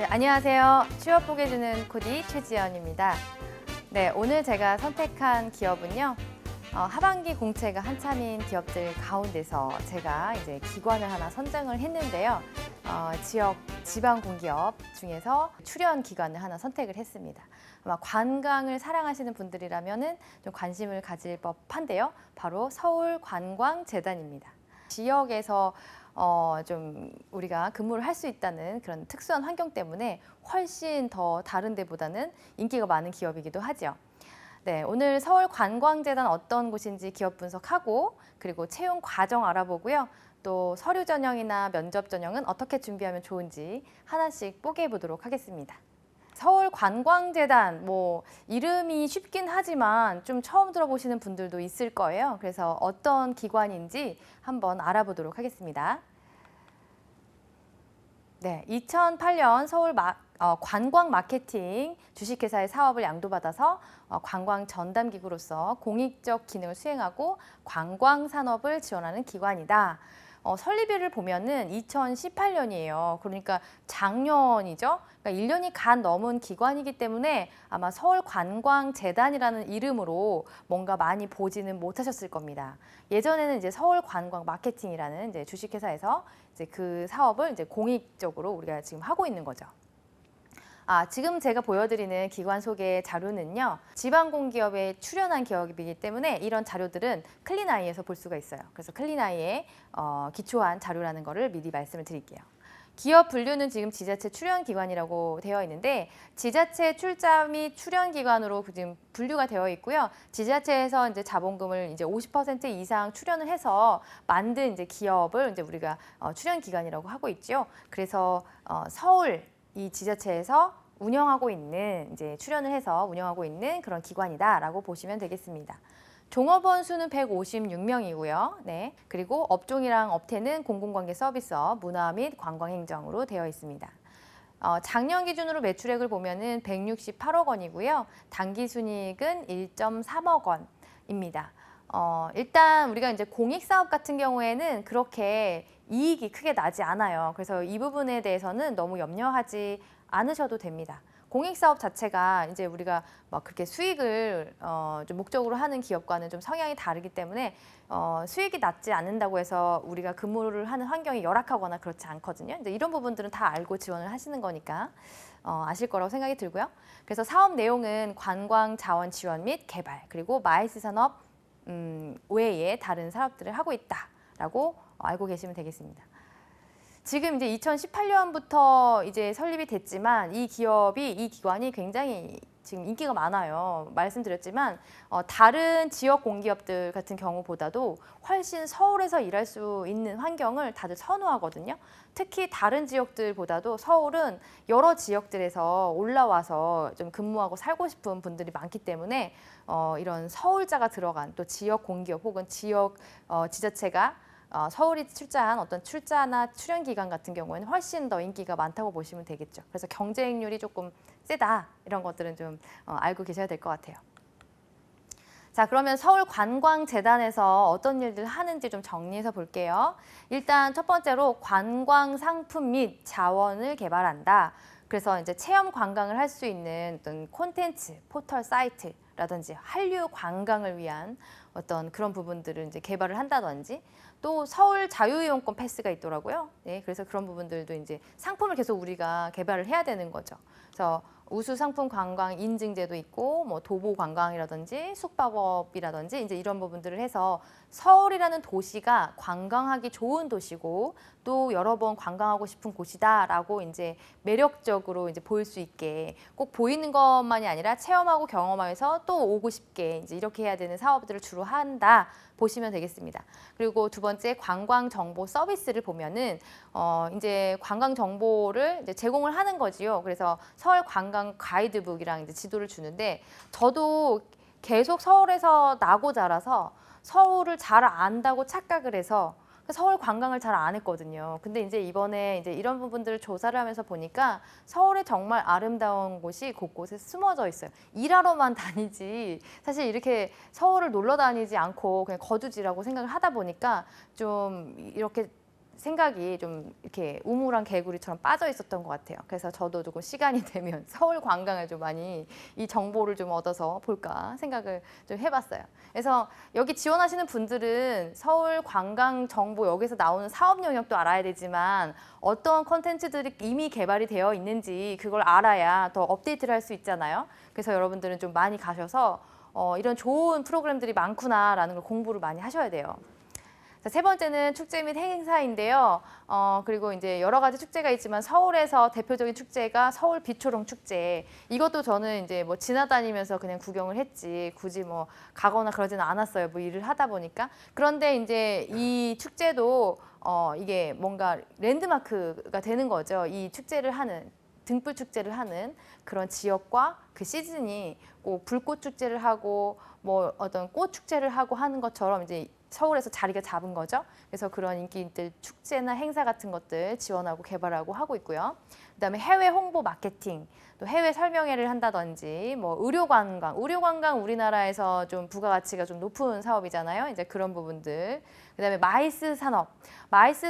네, 안녕하세요. 취업 보게 해주는 코디 최지연입니다. 네, 오늘 제가 선택한 기업은요. 하반기 공채가 한참인 기업들 가운데서 제가 이제 기관을 하나 선정을 했는데요. 지방 공기업 중에서 출연 기관을 하나 선택을 했습니다. 아마 관광을 사랑하시는 분들이라면은 좀 관심을 가질 법한데요. 바로 서울관광재단입니다. 지역에서 좀 우리가 근무를 할 수 있다는 그런 특수한 환경 때문에 훨씬 더 다른 데보다는 인기가 많은 기업이기도 하죠. 네, 오늘 서울관광재단 어떤 곳인지 기업 분석하고 그리고 채용 과정 알아보고요. 또 서류 전형이나 면접 전형은 어떻게 준비하면 좋은지 하나씩 뽀개 보도록 하겠습니다. 서울관광재단, 이름이 쉽긴 하지만 좀 처음 들어보시는 분들도 있을 거예요. 그래서 어떤 기관인지 한번 알아보도록 하겠습니다. 네, 2008년 관광 마케팅 주식회사의 사업을 양도받아서 관광 전담기구로서 공익적 기능을 수행하고 관광 산업을 지원하는 기관이다. 설립일을 보면은 2018년이에요. 그러니까 작년이죠. 그러니까 1년이 간 넘은 기관이기 때문에 아마 서울관광재단이라는 이름으로 뭔가 많이 보지는 못하셨을 겁니다. 예전에는 이제 서울관광 마케팅이라는 이제 주식회사에서 이제 그 사업을 이제 공익적으로 우리가 지금 하고 있는 거죠. 지금 제가 보여드리는 기관 소개 자료는요. 지방공기업에 출연한 기업이기 때문에 이런 자료들은 클린아이에서 볼 수가 있어요. 그래서 클린아이에 기초한 자료라는 거를 미리 말씀을 드릴게요. 기업 분류는 지금 지자체 출연 기관이라고 되어 있는데 지자체 출자 및 출연 기관으로 지금 분류가 되어 있고요. 지자체에서 이제 자본금을 이제 50% 이상 출연을 해서 만든 이제 기업을 이제 우리가 출연 기관이라고 하고 있죠. 그래서 서울 이 지자체에서 운영하고 있는 이제 출연을 해서 운영하고 있는 그런 기관이다라고 보시면 되겠습니다. 종업원 수는 156명이고요. 네. 그리고 업종이랑 업태는 공공관계 서비스업, 문화 및 관광행정으로 되어 있습니다. 작년 기준으로 매출액을 보면은 168억 원이고요. 당기순이익은 1.3억 원입니다. 일단 우리가 이제 공익사업 같은 경우에는 그렇게 이익이 크게 나지 않아요. 그래서 이 부분에 대해서는 너무 염려하지 않으셔도 됩니다. 공익사업 자체가 이제 우리가 막 그렇게 수익을 좀 목적으로 하는 기업과는 좀 성향이 다르기 때문에 수익이 낮지 않는다고 해서 우리가 근무를 하는 환경이 열악하거나 그렇지 않거든요. 이제 이런 부분들은 다 알고 지원을 하시는 거니까 아실 거라고 생각이 들고요. 그래서 사업 내용은 관광 자원 지원 및 개발 그리고 마이스 산업 외에 다른 사업들을 하고 있다라고 알고 계시면 되겠습니다. 지금 이제 2018년부터 이제 설립이 됐지만 이 기관이 굉장히 지금 인기가 많아요. 말씀드렸지만 다른 지역 공기업들 같은 경우보다도 훨씬 서울에서 일할 수 있는 환경을 다들 선호하거든요. 특히 다른 지역들보다도 서울은 여러 지역들에서 올라와서 좀 근무하고 살고 싶은 분들이 많기 때문에 이런 서울자가 들어간 또 지역 공기업 혹은 지역 지자체가 서울이 출자한 어떤 출자나 출연 기간 같은 경우에는 훨씬 더 인기가 많다고 보시면 되겠죠. 그래서 경쟁률이 조금 세다 이런 것들은 좀 알고 계셔야 될 것 같아요. 자, 그러면 서울관광재단에서 어떤 일들 하는지 좀 정리해서 볼게요. 일단 첫 번째로 관광 상품 및 자원을 개발한다. 그래서 이제 체험 관광을 할 수 있는 어떤 콘텐츠, 포털 사이트라든지 한류 관광을 위한 어떤 그런 부분들을 이제 개발을 한다든지 또 서울 자유이용권 패스가 있더라고요. 네, 그래서 그런 부분들도 이제 상품을 계속 우리가 개발을 해야 되는 거죠. 그래서 우수 상품 관광 인증제도 있고 뭐 도보 관광이라든지 숙박업이라든지 이제 이런 부분들을 해서 서울이라는 도시가 관광하기 좋은 도시고 또 여러 번 관광하고 싶은 곳이다라고 이제 매력적으로 이제 보일 수 있게 꼭 보이는 것만이 아니라 체험하고 경험하면서 또 오고 싶게 이제 이렇게 해야 되는 사업들을 주로 한다 보시면 되겠습니다. 그리고 두 번째 관광 정보 서비스를 보면은 이제 관광 정보를 이제 제공을 하는 거지요. 그래서 서울 관광 가이드북이랑 이제 지도를 주는데 저도 계속 서울에서 나고 자라서 서울을 잘 안다고 착각을 해서 서울 관광을 잘 안 했거든요. 근데 이제 이번에 이제 이런 부분들을 조사를 하면서 보니까 서울에 정말 아름다운 곳이 곳곳에 숨어져 있어요. 일하러만 다니지 사실 이렇게 서울을 놀러 다니지 않고 그냥 거주지라고 생각을 하다 보니까 좀 이렇게 생각이 좀 이렇게 우물안 개구리처럼 빠져 있었던 것 같아요. 그래서 저도 조금 시간이 되면 서울 관광을 좀 많이 이 정보를 좀 얻어서 볼까 생각을 좀 해봤어요. 그래서 여기 지원하시는 분들은 서울 관광 정보 여기서 나오는 사업 영역도 알아야 되지만 어떤 콘텐츠들이 이미 개발이 되어 있는지 그걸 알아야 더 업데이트를 할 수 있잖아요. 그래서 여러분들은 좀 많이 가셔서 이런 좋은 프로그램들이 많구나라는 걸 공부를 많이 하셔야 돼요. 자, 세 번째는 축제 및 행사인데요. 그리고 이제 여러 가지 축제가 있지만 서울에서 대표적인 축제가 서울 비초롱 축제. 이것도 저는 이제 뭐 지나다니면서 그냥 구경을 했지 굳이 뭐 가거나 그러지는 않았어요. 뭐 일을 하다 보니까. 그런데 이제 이 축제도 이게 뭔가 랜드마크가 되는 거죠. 이 축제를 하는 등불 축제를 하는 그런 지역과 그 시즌이 꼭 불꽃 축제를 하고 뭐 어떤 꽃 축제를 하고 하는 것처럼 이제 서울에서 자리가 잡은 거죠. 그래서 그런 인기 있는 축제나 행사 같은 것들 지원하고 개발하고 하고 있고요. 그다음에 해외 홍보 마케팅, 또 해외 설명회를 한다든지 뭐 의료 관광 우리나라에서 좀 부가가치가 좀 높은 사업이잖아요. 이제 그런 부분들. 그다음에 마이스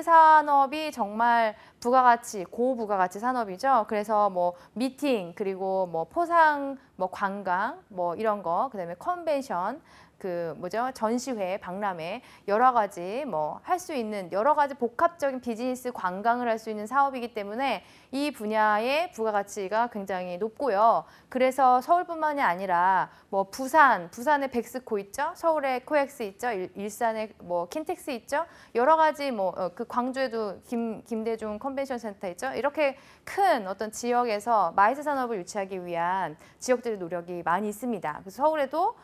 산업이 정말 부가가치, 고부가가치 산업이죠. 그래서 뭐 미팅, 그리고 뭐 포상, 뭐 관광, 뭐 이런 거, 그다음에 컨벤션, 그 뭐죠? 전시회, 박람회 여러 가지 뭐 할 수 있는 여러 가지 복합적인 비즈니스 관광을 할 수 있는 사업이기 때문에 이 분야의 부가가치가 굉장히 높고요. 그래서 서울뿐만이 아니라 뭐 부산에 백스코 있죠? 서울에 코엑스 있죠? 일산에 뭐 킨텍스 있죠? 여러 가지 뭐 그 광주에도 김대중 컨벤션 센터 있죠? 이렇게 큰 어떤 지역에서 마이스 산업을 유치하기 위한 지역들의 노력이 많이 있습니다. 그래서 서울에도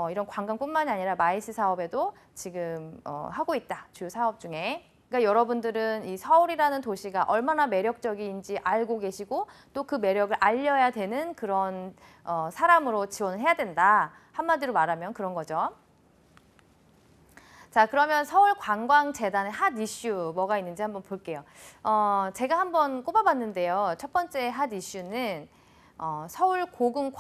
이런 관광뿐만이 아니라 마이스 사업에도 지금 하고 있다. 주요 사업 중에. 그러니까 여러분들은 이 서울이라는 도시가 얼마나 매력적인지 알고 계시고 또 그 매력을 알려야 되는 그런 사람으로 지원을 해야 된다. 한마디로 말하면 그런 거죠. 자, 그러면 서울관광재단의 핫 이슈 뭐가 있는지 한번 볼게요. 제가 한번 꼽아봤는데요. 첫 번째 핫 이슈는 서울 고궁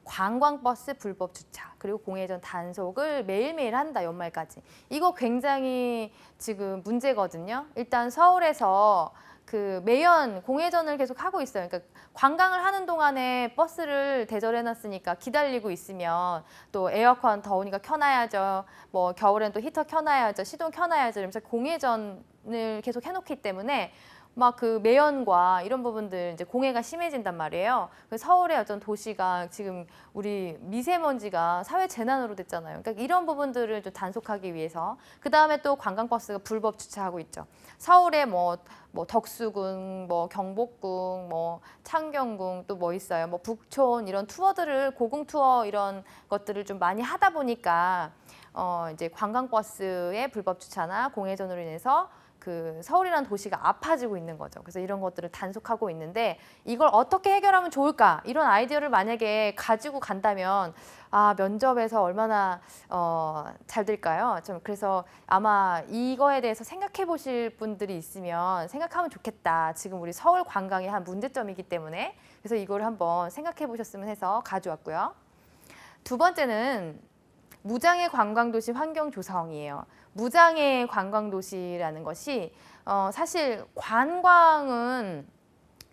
관광버스 불법 주차 그리고 공회전 단속을 매일매일 한다 연말까지. 이거 굉장히 지금 문제거든요. 일단 서울에서 그 매연 공회전을 계속 하고 있어요. 그러니까 관광을 하는 동안에 버스를 대절해놨으니까 기다리고 있으면 또 에어컨 더우니까 켜놔야죠. 뭐 겨울엔 또 히터 켜놔야죠. 시동 켜놔야죠. 이러면서 공회전을 계속 해놓기 때문에 막 그 매연과 이런 부분들 이제 공해가 심해진단 말이에요. 그래서 서울의 어떤 도시가 지금 우리 미세먼지가 사회 재난으로 됐잖아요. 그러니까 이런 부분들을 좀 단속하기 위해서 그 다음에 또 관광버스가 불법 주차하고 있죠. 서울에 뭐 덕수궁, 뭐 경복궁, 뭐 창경궁 또 뭐 있어요. 뭐 북촌 이런 투어들을 고궁 투어 이런 것들을 좀 많이 하다 보니까 이제 관광버스의 불법 주차나 공회전으로 인해서 그 서울이라는 도시가 아파지고 있는 거죠. 그래서 이런 것들을 단속하고 있는데 이걸 어떻게 해결하면 좋을까? 이런 아이디어를 만약에 가지고 간다면 면접에서 얼마나 잘 될까요? 좀 그래서 아마 이거에 대해서 생각해 보실 분들이 있으면 생각하면 좋겠다. 지금 우리 서울 관광의 한 문제점이기 때문에 그래서 이걸 한번 생각해 보셨으면 해서 가져왔고요. 두 번째는 무장애 관광도시 환경조성이에요. 무장애 관광도시라는 것이 사실 관광은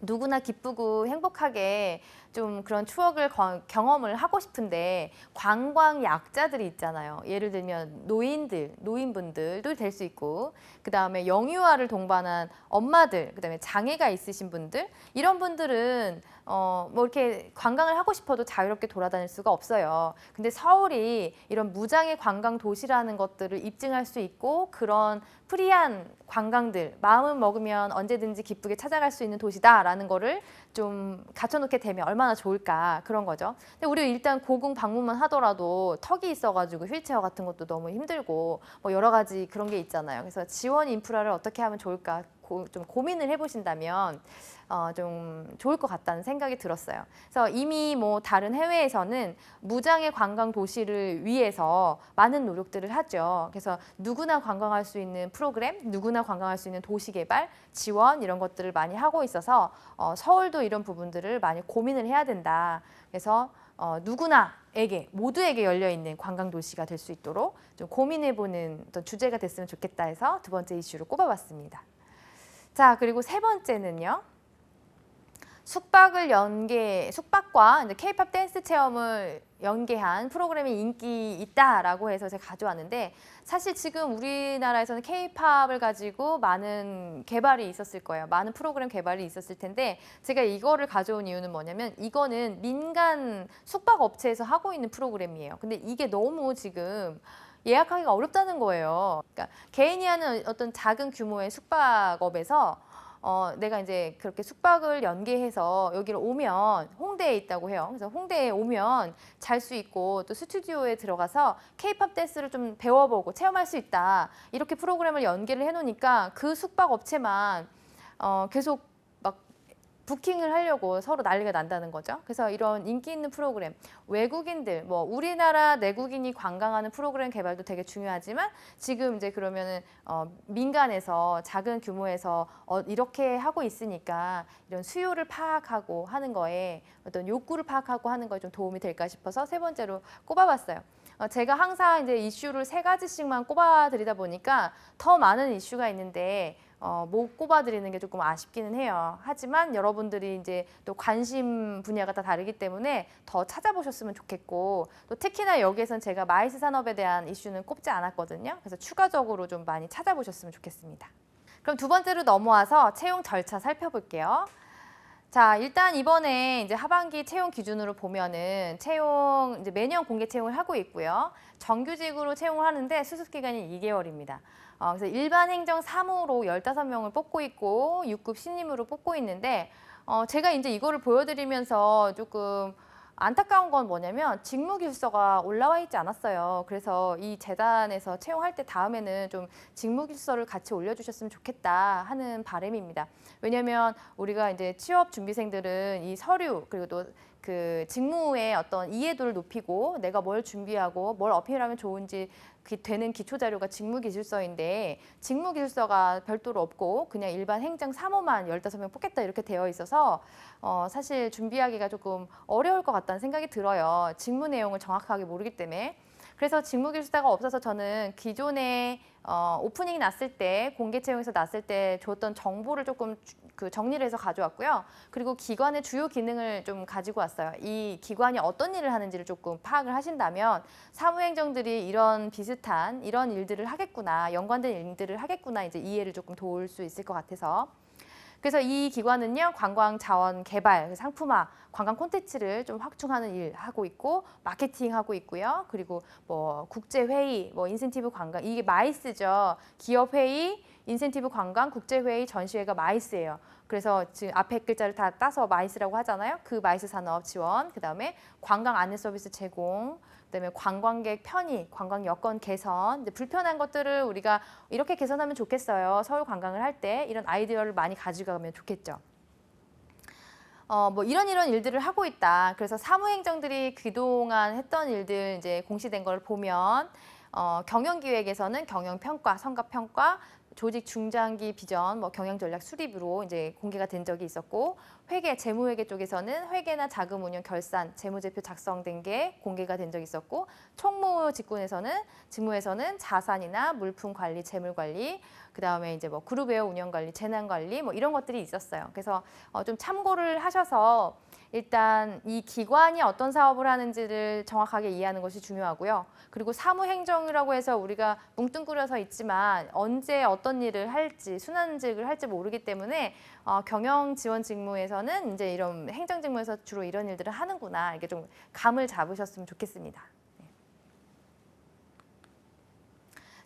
누구나 기쁘고 행복하게 좀 그런 추억을 경험을 하고 싶은데 관광 약자들이 있잖아요. 예를 들면 노인분들도 될 수 있고 그 다음에 영유아를 동반한 엄마들, 그 다음에 장애가 있으신 분들 이런 분들은 뭐 이렇게 관광을 하고 싶어도 자유롭게 돌아다닐 수가 없어요. 근데 서울이 이런 무장애 관광 도시라는 것들을 입증할 수 있고 그런 프리한 관광들, 마음을 먹으면 언제든지 기쁘게 찾아갈 수 있는 도시다라는 거를 좀 갖춰놓게 되면 얼마나 좋을까 그런 거죠. 근데 우리 일단 고궁 방문만 하더라도 턱이 있어가지고 휠체어 같은 것도 너무 힘들고 뭐 여러 가지 그런 게 있잖아요. 그래서 지원 인프라를 어떻게 하면 좋을까 좀 고민을 해보신다면 좀 좋을 것 같다는 생각이 들었어요. 그래서 이미 뭐 다른 해외에서는 무장애 관광 도시를 위해서 많은 노력들을 하죠. 그래서 누구나 관광할 수 있는 프로그램, 누구나 관광할 수 있는 도시 개발, 지원 이런 것들을 많이 하고 있어서 서울도 이런 부분들을 많이 고민을 해야 된다. 그래서 누구나에게 모두에게 열려 있는 관광 도시가 될 수 있도록 좀 고민해보는 어떤 주제가 됐으면 좋겠다 해서 두 번째 이슈로 꼽아봤습니다. 자, 그리고 세 번째는요. 숙박과 이제 K-팝 댄스 체험을 연계한 프로그램이 인기 있다라고 해서 제가 가져왔는데, 사실 지금 우리나라에서는 K-팝을 가지고 많은 개발이 있었을 거예요. 많은 프로그램 개발이 있었을 텐데, 제가 이거를 가져온 이유는 뭐냐면 이거는 민간 숙박 업체에서 하고 있는 프로그램이에요. 근데 이게 너무 지금 예약하기가 어렵다는 거예요. 그러니까 개인이 하는 어떤 작은 규모의 숙박업에서 내가 이제 그렇게 숙박을 연계해서 여기를 오면 홍대에 있다고 해요. 그래서 홍대에 오면 잘 수 있고 또 스튜디오에 들어가서 K-팝 댄스를 좀 배워보고 체험할 수 있다. 이렇게 프로그램을 연계를 해놓으니까 그 숙박 업체만 계속 막 부킹을 하려고 서로 난리가 난다는 거죠. 그래서 이런 인기 있는 프로그램, 외국인들, 뭐 우리나라 내국인이 관광하는 프로그램 개발도 되게 중요하지만, 지금 이제 그러면은 민간에서 작은 규모에서 이렇게 하고 있으니까 이런 수요를 파악하고 하는 거에, 어떤 욕구를 파악하고 하는 거에 좀 도움이 될까 싶어서 세 번째로 꼽아봤어요. 제가 항상 이제 이슈를 3가지씩만 꼽아드리다 보니까 더 많은 이슈가 있는데 못 꼽아드리는 게 조금 아쉽기는 해요. 하지만 여러분들이 이제 또 관심 분야가 다 다르기 때문에 더 찾아보셨으면 좋겠고, 또 특히나 여기에선 제가 마이스 산업에 대한 이슈는 꼽지 않았거든요. 그래서 추가적으로 좀 많이 찾아보셨으면 좋겠습니다. 그럼 두 번째로 넘어와서 채용 절차 살펴볼게요. 자, 일단 이번에 이제 하반기 채용 기준으로 보면은 이제 매년 공개 채용을 하고 있고요. 정규직으로 채용을 하는데 수습 기간이 2개월입니다. 그래서 일반 행정 사무로 15명을 뽑고 있고 6급 신임으로 뽑고 있는데, 제가 이제 이거를 보여드리면서 조금 안타까운 건 뭐냐면 직무길서가 올라와 있지 않았어요. 그래서 이 재단에서 채용할 때 다음에는 좀 직무길서를 같이 올려주셨으면 좋겠다 하는 바람입니다. 왜냐하면 우리가 이제 취업 준비생들은 이 서류, 그리고 또 그 직무의 어떤 이해도를 높이고 내가 뭘 준비하고 뭘 어필하면 좋은지 되는 기초 자료가 직무기술서인데, 직무기술서가 별도로 없고 그냥 일반 행정 사무만 15명 뽑겠다 이렇게 되어 있어서 사실 준비하기가 조금 어려울 것 같다는 생각이 들어요. 직무 내용을 정확하게 모르기 때문에. 그래서 직무기술서가 없어서 저는 기존에 오프닝이 났을 때, 공개 채용에서 났을 때 줬던 정보를 조금 정리를 해서 가져왔고요. 그리고 기관의 주요 기능을 좀 가지고 왔어요. 이 기관이 어떤 일을 하는지를 조금 파악을 하신다면 사무행정들이 비슷한 이런 일들을 하겠구나, 연관된 일들을 하겠구나, 이제 이해를 조금 도울 수 있을 것 같아서. 그래서 이 기관은요, 관광 자원 개발, 상품화, 관광 콘텐츠를 좀 확충하는 일 하고 있고, 마케팅 하고 있고요. 그리고 뭐 국제 회의, 뭐 인센티브 관광, 이게 마이스죠. 기업 회의, 인센티브 관광, 국제 회의, 전시회가 마이스예요. 그래서 지금 앞에 글자를 다 따서 마이스라고 하잖아요. 그 마이스 산업 지원, 그다음에 관광 안내 서비스 제공, 그다음에 관광객 편의, 관광 여건 개선, 불편한 것들을 우리가 이렇게 개선하면 좋겠어요. 서울 관광을 할 때 이런 아이디어를 많이 가져가면 좋겠죠. 뭐 이런 일들을 하고 있다. 그래서 사무행정들이 그동안 했던 일들 이제 공시된 걸 보면 경영기획에서는 경영평가, 성과평가, 조직 중장기 비전, 뭐 경영전략 수립으로 이제 공개가 된 적이 있었고, 회계, 재무회계 쪽에서는 회계나 자금 운용 결산, 재무제표 작성된 게 공개가 된 적이 있었고, 총무 직무에서는 자산이나 물품 관리, 재물 관리, 그다음에 이제 뭐 그룹웨어 운영 관리, 재난 관리, 뭐 이런 것들이 있었어요. 그래서 좀 참고를 하셔서 일단 이 기관이 어떤 사업을 하는지를 정확하게 이해하는 것이 중요하고요. 그리고 사무행정이라고 해서 우리가 뭉뚱그려서 있지만 언제 어떤 일을 할지, 순환직을 할지 모르기 때문에 경영 지원 직무에서는 이제 이런 행정 직무에서 주로 이런 일들을 하는구나, 이게 좀 감을 잡으셨으면 좋겠습니다.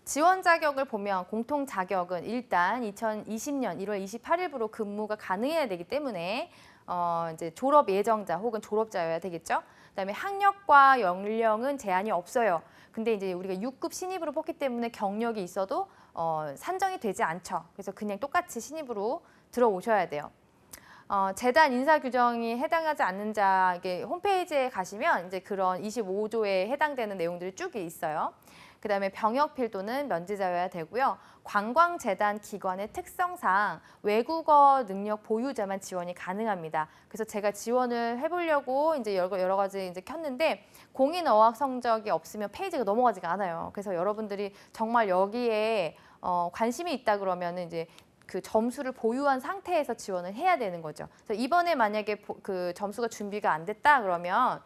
지원 자격을 보면 공통 자격은 일단 2020년 1월 28일부로 근무가 가능해야 되기 때문에 이제 졸업 예정자 혹은 졸업자여야 되겠죠. 그다음에 학력과 연령은 제한이 없어요. 근데 이제 우리가 6급 신입으로 뽑기 때문에 경력이 있어도 산정이 되지 않죠. 그래서 그냥 똑같이 신입으로 들어오셔야 돼요. 재단 인사 규정이 해당하지 않는 자, 이게 홈페이지에 가시면 이제 그런 25조에 해당되는 내용들이 쭉 있어요. 그다음에 병역 필도는 면제자여야 되고요. 관광재단 기관의 특성상 외국어 능력 보유자만 지원이 가능합니다. 그래서 제가 지원을 해보려고 이제 여러 가지 이제 켰는데 공인 어학 성적이 없으면 페이지가 넘어가지가 않아요. 그래서 여러분들이 정말 여기에 관심이 있다 그러면은 이제 그 점수를 보유한 상태에서 지원을 해야 되는 거죠. 그래서 이번에 만약에 그 점수가 준비가 안 됐다 그러면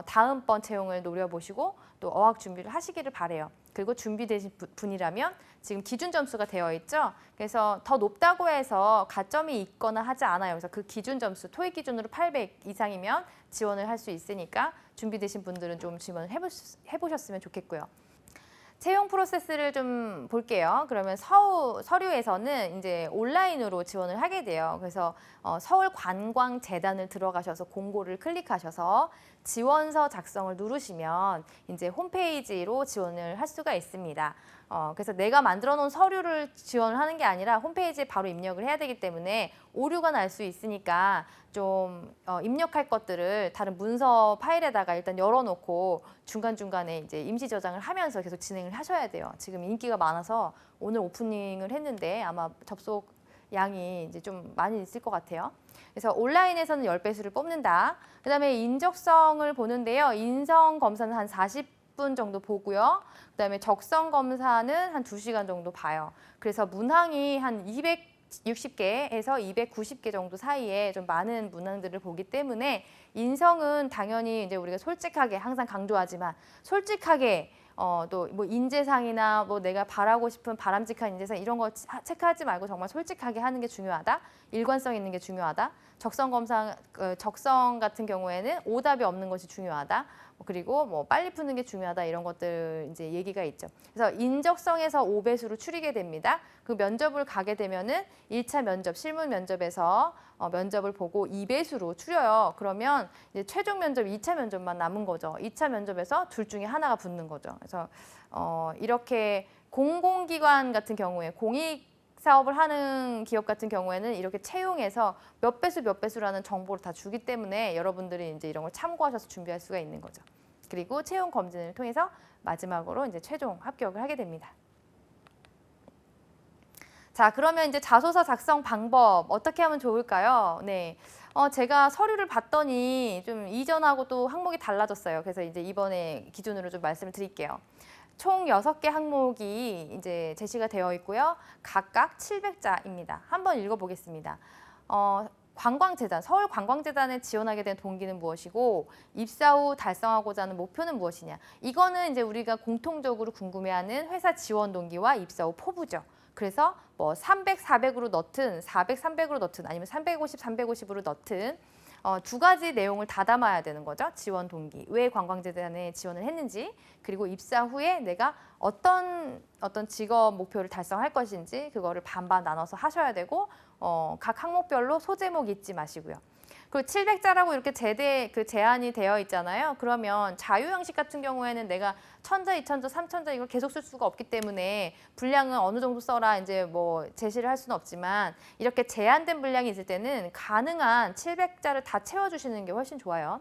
다음번 채용을 노려보시고 또 어학 준비를 하시기를 바래요. 그리고 준비되신 분이라면 지금 기준 점수가 되어 있죠. 그래서 더 높다고 해서 가점이 있거나 하지 않아요. 그래서 그 기준 점수, 토익 기준으로 800 이상이면 지원을 할 수 있으니까 준비되신 분들은 좀 지원을 해보셨으면 좋겠고요. 채용 프로세스를 좀 볼게요. 그러면 서류에서는 이제 온라인으로 지원을 하게 돼요. 그래서 서울관광재단을 들어가셔서 공고를 클릭하셔서 지원서 작성을 누르시면 이제 홈페이지로 지원을 할 수가 있습니다. 그래서 내가 만들어 놓은 서류를 지원을 하는 게 아니라 홈페이지에 바로 입력을 해야 되기 때문에 오류가 날 수 있으니까 좀 입력할 것들을 다른 문서 파일에다가 일단 열어놓고 중간중간에 이제 임시 저장을 하면서 계속 진행을 하셔야 돼요. 지금 인기가 많아서 오늘 오프닝을 했는데 아마 접속 양이 이제 좀 많이 있을 것 같아요. 그래서 온라인에서는 10배수를 뽑는다. 그다음에 인적성을 보는데요. 인성 검사는 한 40분 정도 보고요. 그다음에 적성 검사는 한 2시간 정도 봐요. 그래서 문항이 한 260개에서 290개 정도 사이에 좀 많은 문항들을 보기 때문에 인성은 당연히 이제 우리가 솔직하게 항상 강조하지만 솔직하게 또 뭐 인재상이나 뭐 내가 바라고 싶은 바람직한 인재상 이런 거 체크하지 말고 정말 솔직하게 하는 게 중요하다. 일관성 있는 게 중요하다. 적성 검사 적성 같은 경우에는 오답이 없는 것이 중요하다. 그리고 뭐 빨리 푸는 게 중요하다 이런 것들 이제 얘기가 있죠. 그래서 인적성에서 5배수로 추리게 됩니다. 그 면접을 가게 되면은 1차 면접, 실무 면접에서 면접을 보고 2배수로 추려요. 그러면 이제 최종 면접, 2차 면접만 남은 거죠. 2차 면접에서 둘 중에 하나가 붙는 거죠. 그래서 이렇게 공공기관 같은 경우에 공익 사업을 하는 기업 같은 경우에는 이렇게 채용해서 몇 배수라는 정보를 다 주기 때문에 여러분들이 이제 이런 걸 참고하셔서 준비할 수가 있는 거죠. 그리고 채용 검진을 통해서 마지막으로 이제 최종 합격을 하게 됩니다. 자, 그러면 이제 자소서 작성 방법 어떻게 하면 좋을까요? 네. 제가 서류를 봤더니 좀 이전하고 또 항목이 달라졌어요. 그래서 이제 이번에 기준으로 좀 말씀을 드릴게요. 총 6개 항목이 이제 제시가 되어 있고요. 각각 700자입니다. 한번 읽어보겠습니다. 관광재단, 서울관광재단에 지원하게 된 동기는 무엇이고 입사 후 달성하고자 하는 목표는 무엇이냐. 이거는 이제 우리가 공통적으로 궁금해하는 회사 지원 동기와 입사 후 포부죠. 그래서 뭐 300, 400으로 넣든 400, 300으로 넣든 아니면 350, 350으로 넣든 두 가지 내용을 다 담아야 되는 거죠. 지원 동기, 왜 관광재단에 지원을 했는지, 그리고 입사 후에 내가 어떤 직업 목표를 달성할 것인지 그거를 반반 나눠서 하셔야 되고 각 항목별로 소제목 잊지 마시고요. 그리고 700자라고 이렇게 제한이 되어 있잖아요. 그러면 자유 형식 같은 경우에는 내가 1000자, 2000자, 3000자 이걸 계속 쓸 수가 없기 때문에 분량은 어느 정도 써라 이제 뭐 제시를 할 수는 없지만 이렇게 제한된 분량이 있을 때는 가능한 700자를 다 채워주시는 게 훨씬 좋아요.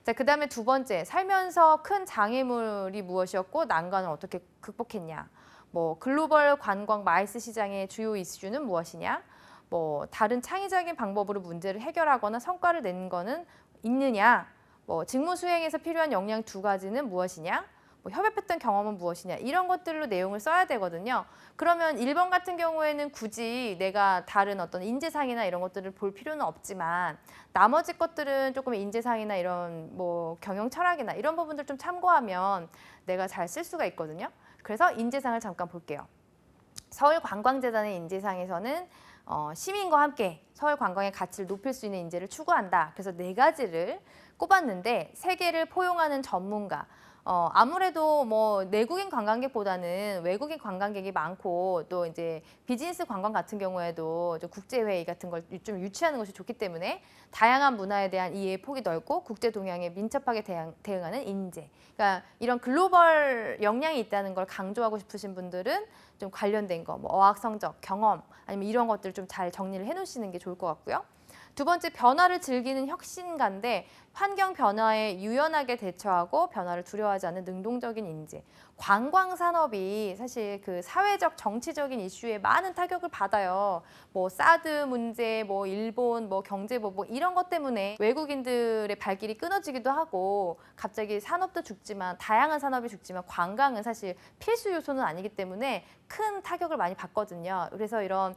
자, 그다음에 두 번째, 살면서 큰 장애물이 무엇이었고 난관을 어떻게 극복했냐. 뭐 글로벌 관광 마이스 시장의 주요 이슈는 무엇이냐. 뭐 다른 창의적인 방법으로 문제를 해결하거나 성과를 낸 거는 있느냐. 뭐 직무 수행에서 필요한 역량 두 가지는 무엇이냐. 뭐 협업했던 경험은 무엇이냐. 이런 것들로 내용을 써야 되거든요. 그러면 1번 같은 경우에는 굳이 내가 다른 어떤 인재상이나 이런 것들을 볼 필요는 없지만 나머지 것들은 조금 인재상이나 이런 뭐 경영 철학이나 이런 부분들 좀 참고하면 내가 잘 쓸 수가 있거든요. 그래서 인재상을 잠깐 볼게요. 서울관광재단의 인재상에서는 시민과 함께 서울 관광의 가치를 높일 수 있는 인재를 추구한다. 그래서 4가지를 꼽았는데 3개를 포용하는 전문가. 아무래도 뭐 내국인 관광객보다는 외국인 관광객이 많고 또 이제 비즈니스 관광 같은 경우에도 좀 국제회의 같은 걸 좀 유치하는 것이 좋기 때문에 다양한 문화에 대한 이해의 폭이 넓고 국제 동향에 민첩하게 대응하는 인재. 그러니까 이런 글로벌 역량이 있다는 걸 강조하고 싶으신 분들은 좀 관련된 거, 뭐 어학 성적, 경험 아니면 이런 것들 좀 잘 정리를 해놓으시는 게 좋을 것 같고요. 두 번째, 변화를 즐기는 혁신가인데 환경 변화에 유연하게 대처하고 변화를 두려워하지 않는 능동적인 인재. 관광 산업이 사실 그 사회적 정치적인 이슈에 많은 타격을 받아요. 뭐 사드 문제, 뭐 일본, 뭐 경제 보복 이런 것 때문에 외국인들의 발길이 끊어지기도 하고 갑자기 산업도 죽지만 다양한 산업이 죽지만 관광은 사실 필수 요소는 아니기 때문에 큰 타격을 많이 받거든요. 그래서 이런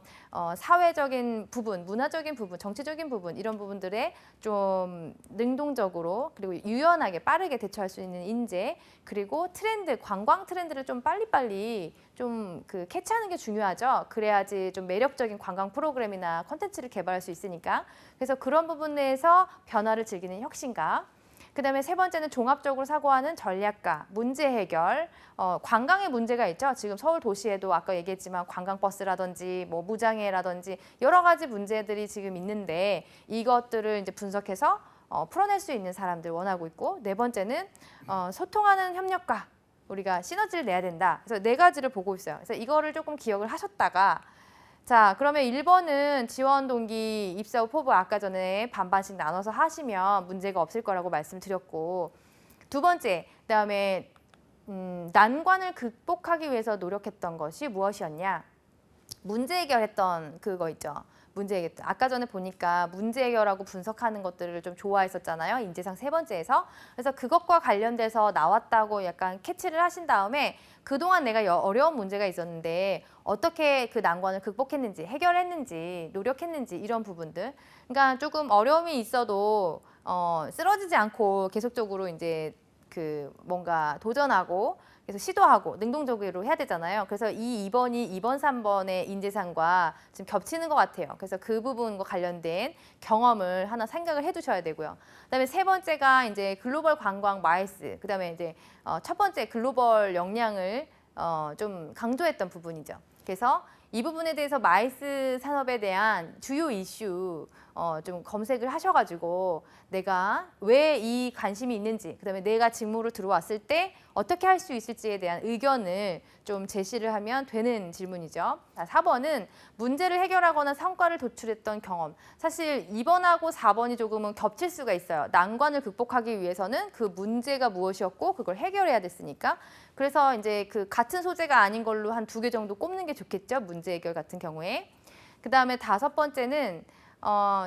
사회적인 부분, 문화적인 부분, 정치적인 부분 이런 부분들에 좀 능동적으로 그리고 유연하게 빠르게 대처할 수 있는 인재 그리고 트렌드, 관광 트렌드를 좀 빨리빨리 좀 그 캐치하는 게 중요하죠. 그래야지 좀 매력적인 관광 프로그램이나 콘텐츠를 개발할 수 있으니까. 그래서 그런 부분에서 변화를 즐기는 혁신가. 그다음에 세 번째는 종합적으로 사고하는 전략가, 문제 해결. 관광에 문제가 있죠. 지금 서울 도시에도 아까 얘기했지만 관광버스라든지 뭐 무장애라든지 여러 가지 문제들이 지금 있는데 이것들을 이제 분석해서 풀어낼 수 있는 사람들 원하고 있고 네 번째는 소통하는 협력가. 우리가 시너지를 내야 된다. 그래서 네 가지를 보고 있어요. 그래서 이거를 조금 기억을 하셨다가 자, 그러면 1번은 지원 동기, 입사 후 포부 아까 전에 반반씩 나눠서 하시면 문제가 없을 거라고 말씀드렸고 두 번째, 그다음에 난관을 극복하기 위해서 노력했던 것이 무엇이었냐? 문제 해결했던 그거 있죠. 문제 해결. 아까 전에 보니까 문제 해결하고 분석하는 것들을 좀 좋아했었잖아요. 인재상 세 번째에서. 그래서 그것과 관련돼서 나왔다고 약간 캐치를 하신 다음에 그동안 내가 어려운 문제가 있었는데 어떻게 그 난관을 극복했는지, 해결했는지, 노력했는지 이런 부분들. 그러니까 조금 어려움이 있어도 쓰러지지 않고 계속적으로 이제 그 뭔가 도전하고 그래서 시도하고 능동적으로 해야 되잖아요. 그래서 이 2번이 2번, 3번의 인재상과 지금 겹치는 것 같아요. 그래서 그 부분과 관련된 경험을 하나 생각을 해두셔야 되고요. 그다음에 세 번째가 이제 글로벌 관광 마이스. 그다음에 이제 첫 번째 글로벌 역량을 좀 강조했던 부분이죠. 그래서 이 부분에 대해서 마이스 산업에 대한 주요 이슈 좀 검색을 하셔가지고 내가 왜 이 관심이 있는지 그다음에 내가 직무로 들어왔을 때 어떻게 할 수 있을지에 대한 의견을 좀 제시를 하면 되는 질문이죠. 4번은 문제를 해결하거나 성과를 도출했던 경험. 사실 2번하고 4번이 조금은 겹칠 수가 있어요. 난관을 극복하기 위해서는 그 문제가 무엇이었고 그걸 해결해야 됐으니까. 그래서 이제 그 같은 소재가 아닌 걸로 한 2개 정도 꼽는 게 좋겠죠. 문제 해결 같은 경우에. 그다음에 5번째는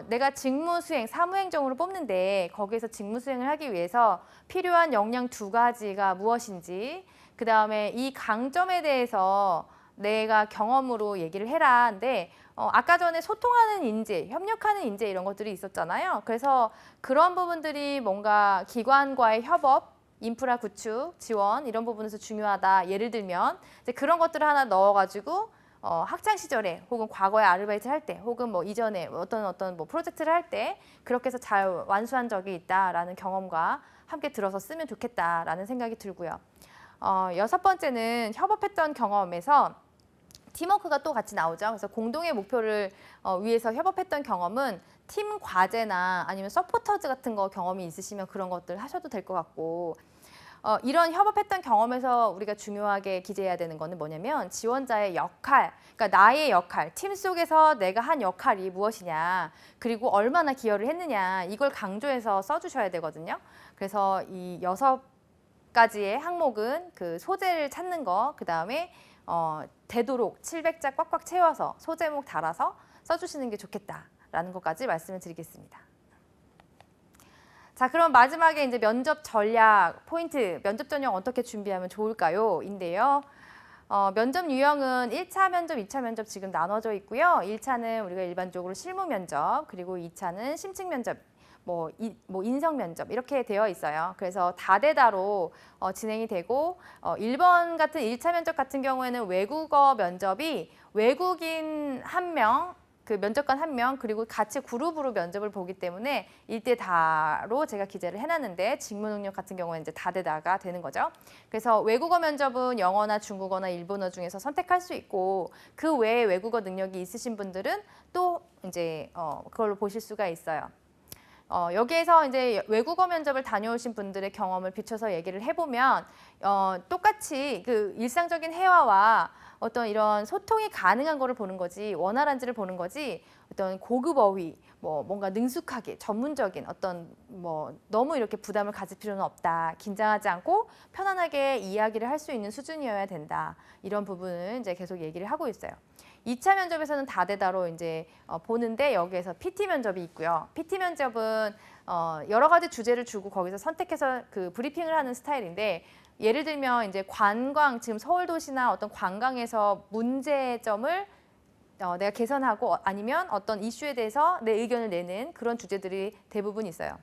내가 직무 수행, 사무행정으로 뽑는데 거기에서 직무 수행을 하기 위해서 필요한 역량 2가지가 무엇인지 그다음에 이 강점에 대해서 내가 경험으로 얘기를 해라 하는데 아까 전에 소통하는 인재, 협력하는 인재 이런 것들이 있었잖아요. 그래서 그런 부분들이 뭔가 기관과의 협업, 인프라 구축, 지원 이런 부분에서 중요하다. 예를 들면 이제 그런 것들을 하나 넣어가지고 학창 시절에 혹은 과거에 아르바이트 할 때 혹은 뭐 이전에 어떤 뭐 프로젝트를 할 때 그렇게 해서 잘 완수한 적이 있다라는 경험과 함께 들어서 쓰면 좋겠다라는 생각이 들고요. 6번째는 협업했던 경험에서 팀워크가 또 같이 나오죠. 그래서 공동의 목표를 위해서 협업했던 경험은 팀 과제나 아니면 서포터즈 같은 거 경험이 있으시면 그런 것들 하셔도 될 것 같고 이런 협업했던 경험에서 우리가 중요하게 기재해야 되는 거는 뭐냐면 지원자의 역할, 그러니까 나의 역할, 팀 속에서 내가 한 역할이 무엇이냐, 그리고 얼마나 기여를 했느냐 이걸 강조해서 써주셔야 되거든요. 그래서 이 6가지의 항목은 그 소재를 찾는 거, 그 다음에 되도록 700자 꽉꽉 채워서 소제목 달아서 써주시는 게 좋겠다라는 것까지 말씀을 드리겠습니다. 자, 그럼 마지막에 이제 면접 전략 포인트, 면접 전형 어떻게 준비하면 좋을까요? 인데요. 면접 유형은 1차 면접, 2차 면접 지금 나눠져 있고요. 1차는 우리가 일반적으로 실무 면접, 그리고 2차는 심층 면접, 뭐 인성 면접 이렇게 되어 있어요. 그래서 다대다로 진행이 되고 1번 같은 1차 면접 같은 경우에는 외국어 면접이 외국인 1명, 그 면접관 1명 그리고 같이 그룹으로 면접을 보기 때문에 1대 다로 제가 기재를 해놨는데 직무 능력 같은 경우는 이제 다대다가 되는 거죠. 그래서 외국어 면접은 영어나 중국어나 일본어 중에서 선택할 수 있고 그 외에 외국어 능력이 있으신 분들은 또 이제 그걸로 보실 수가 있어요. 여기에서 이제 외국어 면접을 다녀오신 분들의 경험을 비춰서 얘기를 해보면 똑같이 그 일상적인 회화와 어떤 이런 소통이 가능한 거를 보는 거지, 원활한지를 보는 거지, 어떤 고급 어휘, 뭔가 능숙하게 전문적인 어떤 너무 이렇게 부담을 가질 필요는 없다. 긴장하지 않고 편안하게 이야기를 할 수 있는 수준이어야 된다. 이런 부분을 이제 계속 얘기를 하고 있어요. 2차 면접에서는 다대다로 이제 보는데 여기에서 PT 면접이 있고요. PT 면접은 여러 가지 주제를 주고 거기서 선택해서 그 브리핑을 하는 스타일인데 예를 들면 이제 관광, 지금 서울 도시나 어떤 관광에서 문제점을 내가 개선하고 아니면 어떤 이슈에 대해서 내 의견을 내는 그런 주제들이 대부분 있어요.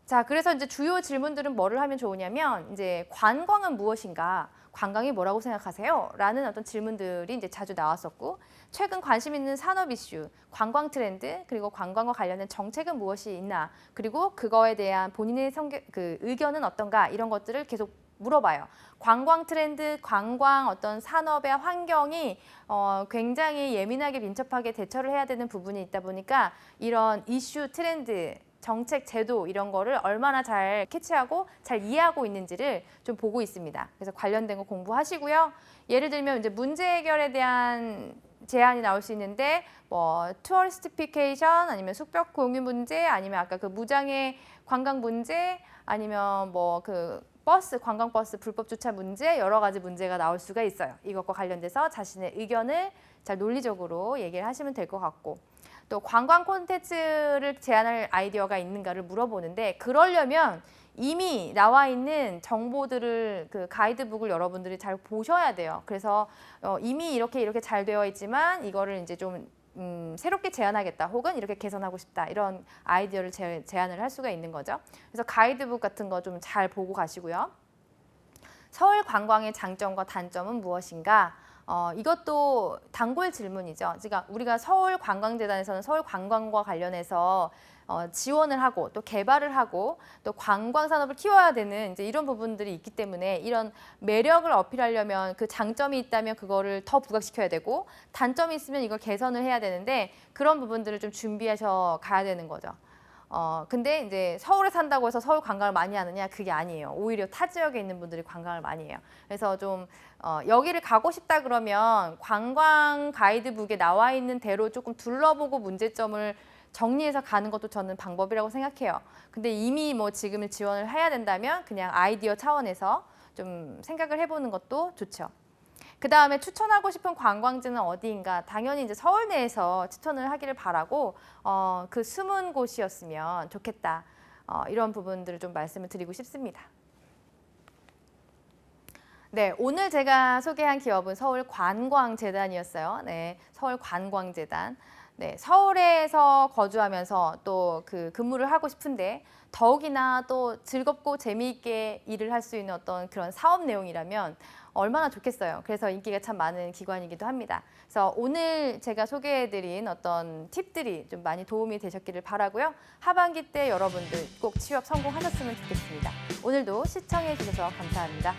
자, 그래서 이제 주요 질문들은 뭐를 하면 좋으냐면 이제 관광은 무엇인가? 관광이 뭐라고 생각하세요? 라는 어떤 질문들이 이제 자주 나왔었고 최근 관심 있는 산업 이슈, 관광 트렌드, 그리고 관광과 관련된 정책은 무엇이 있나? 그리고 그거에 대한 본인의 의견은 어떤가? 이런 것들을 계속 물어봐요. 관광 트렌드, 관광 어떤 산업의 환경이 굉장히 예민하게 민첩하게 대처를 해야 되는 부분이 있다 보니까 이런 이슈, 트렌드, 정책, 제도 이런 거를 얼마나 잘 캐치하고 잘 이해하고 있는지를 좀 보고 있습니다. 그래서 관련된 거 공부하시고요. 예를 들면 이제 문제 해결에 대한 제안이 나올 수 있는데 투어리스티피케이션 아니면 숙박 공유 문제 아니면 아까 그 무장애 관광 문제 아니면 버스, 관광버스 불법 주차 문제 여러 가지 문제가 나올 수가 있어요. 이것과 관련돼서 자신의 의견을 잘 논리적으로 얘기를 하시면 될 것 같고 또 관광 콘텐츠를 제안할 아이디어가 있는가를 물어보는데 그러려면 이미 나와 있는 정보들을 그 가이드북을 여러분들이 잘 보셔야 돼요. 그래서 이미 이렇게 잘 되어 있지만 이거를 이제 좀 새롭게 제안하겠다 혹은 이렇게 개선하고 싶다 이런 아이디어를 제안을 할 수가 있는 거죠. 그래서 가이드북 같은 거 좀 잘 보고 가시고요. 서울 관광의 장점과 단점은 무엇인가? 이것도 단골 질문이죠. 그러니까 우리가 서울관광재단에서는 서울 관광과 관련해서 지원을 하고 또 개발을 하고 또 관광 산업을 키워야 되는 이제 이런 부분들이 있기 때문에 이런 매력을 어필하려면 그 장점이 있다면 그거를 더 부각시켜야 되고 단점이 있으면 이걸 개선을 해야 되는데 그런 부분들을 좀 준비해서 가야 되는 거죠. 근데 이제 서울에 산다고 해서 서울 관광을 많이 하느냐 그게 아니에요. 오히려 타 지역에 있는 분들이 관광을 많이 해요. 그래서 좀 여기를 가고 싶다 그러면 관광 가이드북에 나와 있는 대로 조금 둘러보고 문제점을 정리해서 가는 것도 저는 방법이라고 생각해요. 근데 이미 지금은 지원을 해야 된다면 그냥 아이디어 차원에서 좀 생각을 해보는 것도 좋죠. 그 다음에 추천하고 싶은 관광지는 어디인가? 당연히 이제 서울 내에서 추천을 하기를 바라고 그 숨은 곳이었으면 좋겠다. 이런 부분들을 좀 말씀을 드리고 싶습니다. 네, 오늘 제가 소개한 기업은 서울관광재단이었어요. 네, 서울관광재단. 네, 서울에서 거주하면서 또 그 근무를 하고 싶은데 더욱이나 또 즐겁고 재미있게 일을 할 수 있는 어떤 그런 사업 내용이라면 얼마나 좋겠어요. 그래서 인기가 참 많은 기관이기도 합니다. 그래서 오늘 제가 소개해드린 어떤 팁들이 좀 많이 도움이 되셨기를 바라고요. 하반기 때 여러분들 꼭 취업 성공하셨으면 좋겠습니다. 오늘도 시청해 주셔서 감사합니다.